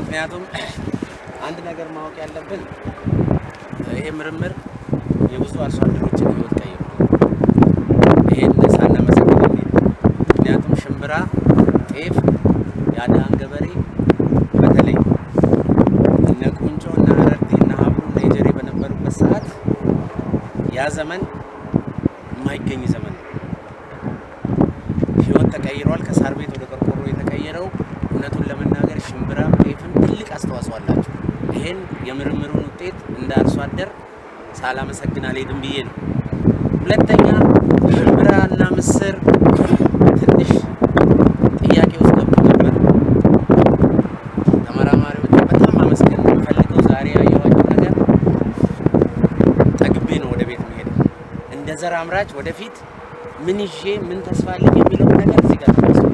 ምክንያቱም አንድ ነገር ማወቅ ያለብን ይሄ ምርምር የብዙ አርሶ አደሮችን ህይወት ቀይሯል። ይሄን ሳናመሰግን ምክንያቱም ሽምብራ፣ ጤፍ ያዳን ገበሬ በተለይ እነ ቁንጮ እና አረርቲ እና ሀብሩ እና የጀሬ በነበሩበት ሰዓት ያ ዘመን የማይገኝ ዘመን ነው። ህይወት ተቀይሯል። ከሳር ቤት ወደ ቆርቆሮ የተቀየረው እውነቱን ለመናገር ሽምብራ፣ ጤፍም ትልቅ አስተዋጽኦ አላቸው። ይሄን የምርምሩን ውጤት እንደ አርሶ አደር ሳላመሰግን አልሄድም ብዬ ነው። ሁለተኛ ሽምብራ እና ምስር ትንሽ ጥያቄ ውስጥ ገብቶ ነበር። ተመራማሪዎች በጣም ማመስገን የምፈልገው ዛሬ ያየኋቸው ነገር ጠግቤ ነው ወደ ቤት መሄድ። እንደ ዘር አምራች ወደፊት ምን ይዤ ምን ተስፋ አለኝ የሚለው ነገር እዚህ ጋር ተመስሎ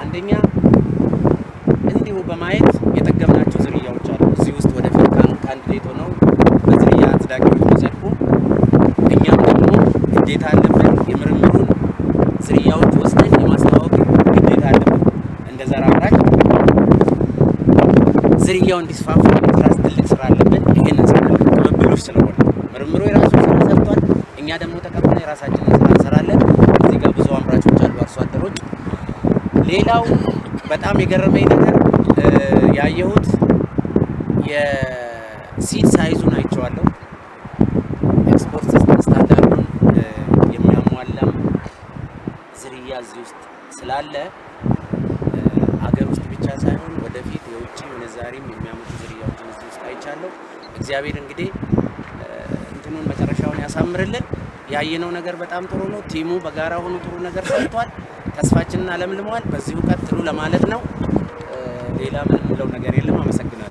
አንደኛ እንዲሁ በማየት የጠገምናቸው ዝርያዎች አሉ እዚህ ውስጥ ወደፊት ካንዲዴት ሆነው በዝርያ አጽዳቂዎች ተጸድቁ። እኛም ደግሞ ግዴታ አለብን የምርምሩን ዝርያዎች ወስደን የማስተዋወቅ ግዴታ አለብን። እንደ ዘር አምራች ዝርያው እንዲስፋፋ መስራት ትልቅ ስራ አለብን። ይሄን እንሰራለን ቅብብሎች ስለሆነ ምርምሩ የራሱ ስራ ሰርቷል። እኛ ደግሞ ተቀብለን የራሳችንን ስራ እንሰራለን። እዚህ ጋር ብዙ አምራቾች አሉ፣ አርሶ አደሮች። ሌላው በጣም የገረመኝ ነገር ያየሁት የሲድ ሳይዙን አይቼዋለሁ። ኤክስፖርት ስታንዳርዱን የሚያሟላም ዝርያ እዚህ ውስጥ ስላለ አገር ውስጥ ብቻ ሳይሆን ወደፊት የውጭ ምንዛሪም የሚያመጡ ዝርያዎችን እዚህ ውስጥ አይቻለሁ። እግዚአብሔር እንግዲህ እንትኑን መጨረሻውን ያሳምርልን። ያየነው ነገር በጣም ጥሩ ነው። ቲሙ በጋራ ሆኖ ጥሩ ነገር ሰርቷል። ተስፋችንን አለምልሟል። በዚሁ ቀጥሉ ለማለት ነው። ሌላ ምንም ምለው ነገር የለም። አመሰግናለሁ።